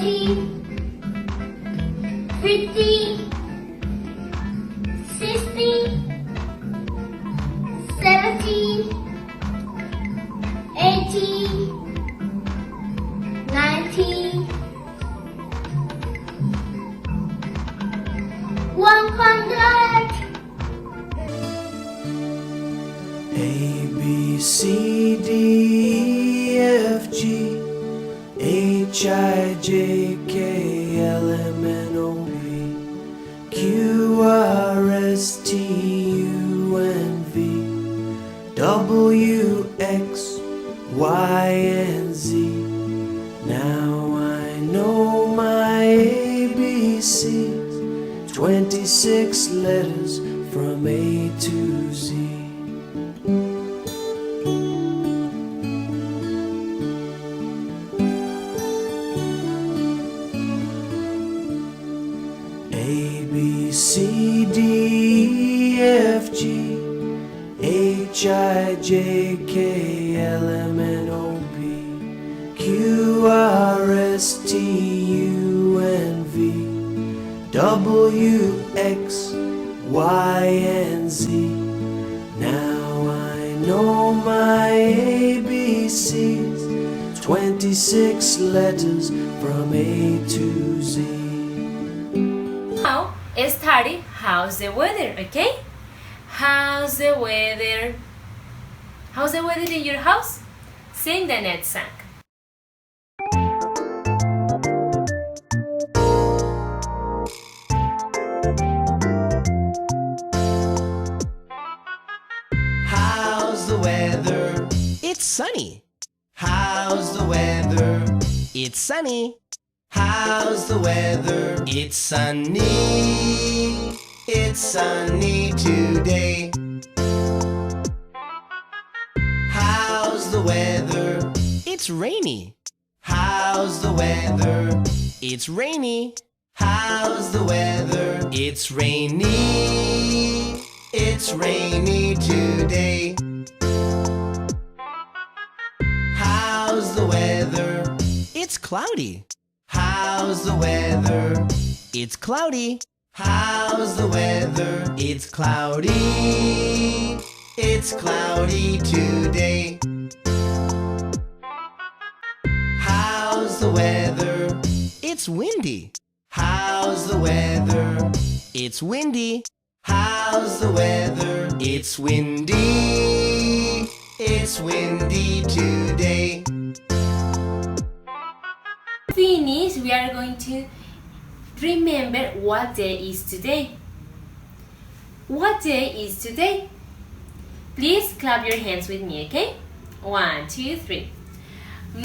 40, 50, 60, 70, 80, 90, 100. A, B, C, D, E, F, G, H, I, J, K, L, M, N, O, P, Q, R, S, T, U, N, V, W, X, Y, and Z. Now I know my ABCs, 26 letters from A to Z. A, B, C, D, E, F, G, H, I, J, K, L, M, N, O, P, Q, R, S, T, U, N, V, W, X, Y, and Z. Now I know my ABCs, 26 letters from A to Z. Now, study how's the weather, okay? How's the weather? How's the weather in your house? Sing the next song. How's the weather? It's sunny. How's the weather? It's sunny. How's the weather? It's sunny. It's sunny today. How's the weather? It's rainy. How's the weather? It's rainy. How's the weather? It's rainy. It's rainy today. How's the weather? It's cloudy. How's the weather? It's cloudy. How's the weather? It's cloudy. It's cloudy today. How's the weather? It's windy. How's the weather? It's windy. How's the weather? It's windy. It's windy today. Finish, we are going to remember what day is today. What day is today? Please clap your hands with me, okay? 1, 2, 3.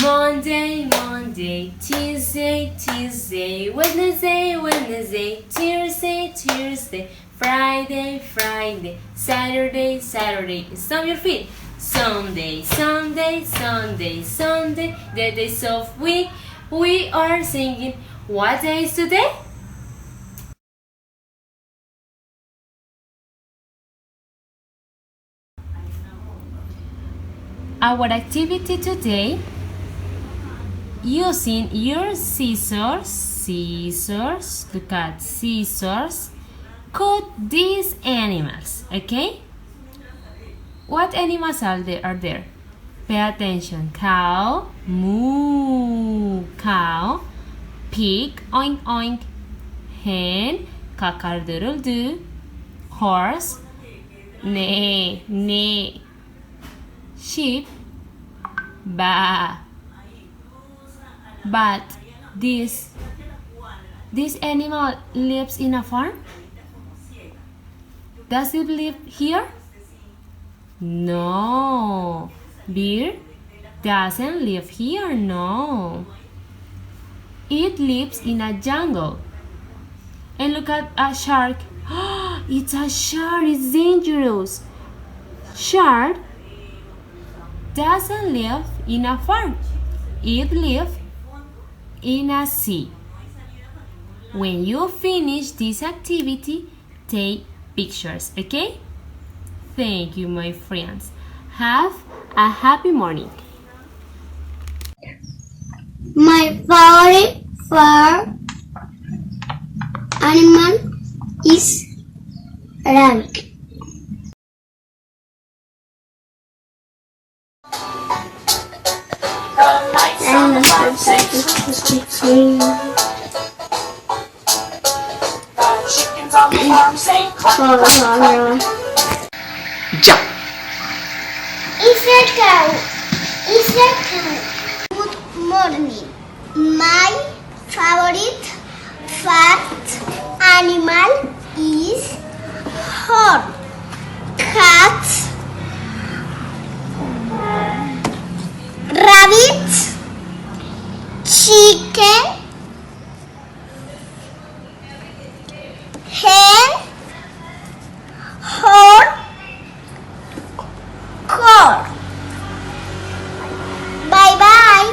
Monday, Monday, Tuesday, Tuesday, Wednesday, Wednesday, Thursday, Thursday, Friday, Friday, Saturday, Saturday. Stomp your feet. Sunday, Sunday, Sunday, Sunday, the days of week. We are singing. What day is today? Our activity today, using your scissors, look at scissors, cut these animals, okay? What animals are there? Pay attention. Cow, moo, cow. Pig, oink oink. Hen, cock-a-doodle-doo. Horse, neigh, neigh. Sheep, baa. But this animal lives in a farm? Does it live here? No. Bear doesn't live here, no. It lives in a jungle. And look at a shark. It's a shark, it's dangerous. Shark doesn't live in a farm. It lives in a sea. When you finish this activity, take pictures, okay? Thank you, my friends. Have a happy morning. My favorite for animal is rabbit. Animal perfect is speaking. Jump. Is a cow. Good morning. My favorite fat animal is horse, cat, rabbit, chicken, hen, horse, cow. Bye bye.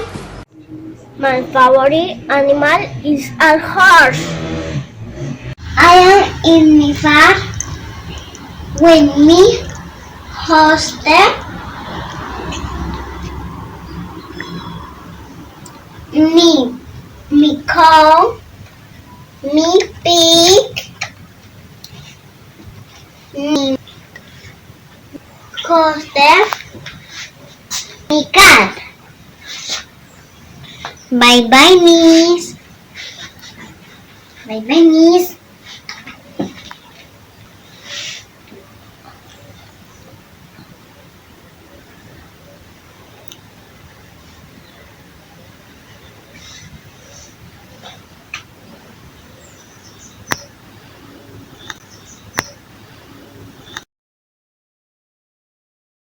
My favorite animal is a horse. I am in my far with me hostel. Me cow, me pig, me hostel, me cat. Bye bye, miss. Bye bye, miss.